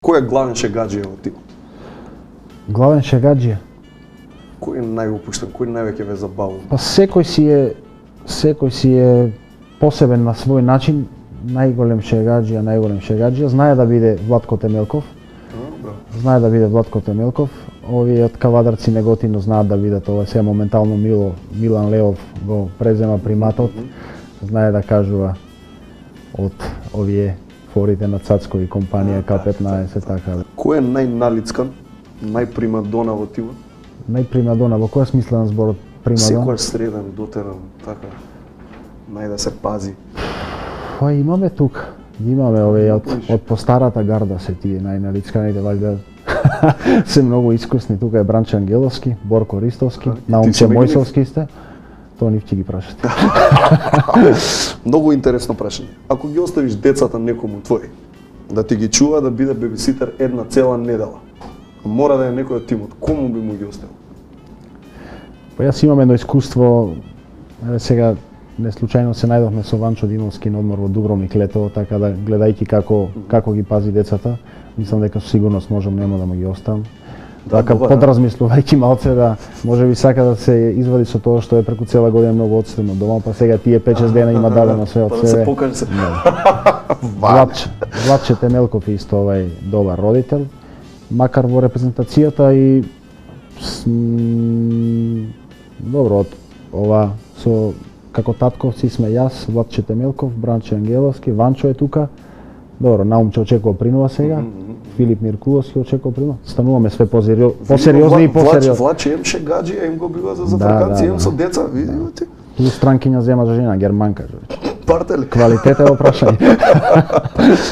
Кој е главен шегаџија во тимот? Главен шегаџија? Кој е најопуштен, кој највеќе ве забавува? Па секој си е посебен на свој начин, најголем шегаџија, знае да биде Владко Темелков. Овие од кавадарци неготино знаат да бидат, ова сега моментално Милан Леов го презема приматот, знае да кажува од овие форите на Цацко и компанија К15 така. Кој е најналицкан, најпримадона во тимот? Најпримадона, во која смисла на зборот примадона? Секојаш среден, дотеран, така. Најда се пази. Па имаме тука. Имаме овие од постарата гарда се тие најналицканите, валјда се многу искусни. Тука е Бранче Ангеловски, Борко Ристовски, Наумче Мојсовски сте. Тоа нив ќе ги прашате. Многу интересно прашање. Ако ги оставиш децата некому твој, да ти ги чува да биде бебиситер една цела недела, мора да е некој од тимот, кому би му ги оставил? Па јас имам едно искуство, сега не случајно се најдовме со Ванчо Димовски на одмор во Дубровник летово, така да гледајќи како ги пази децата, мислам дека со сигурност можам нема да му ги оставам. Така подразмислувајќи малце да можеби сака да се извади со тоа што е преку цела година многу одстудно дома, па сега тие 5-6 дена има дадено све од себе. Па да се покаже се. Владче Темелков исто овај добар родител, макар во репрезентацијата и добро, ова со како татковци сме јас, Владче Темелков, Бранче Ангеловски, Ванчо е тука. Добро, Наумче очекува принува сега. Филип Миркуловски очекува принува. Стануваме све посериозни и посериозни. Владче им шегаџија, им го бива за зафрканци, им со деца, видите? Плюс странкиња зема за жена, германка. Партеле. Квалитет е во прашање.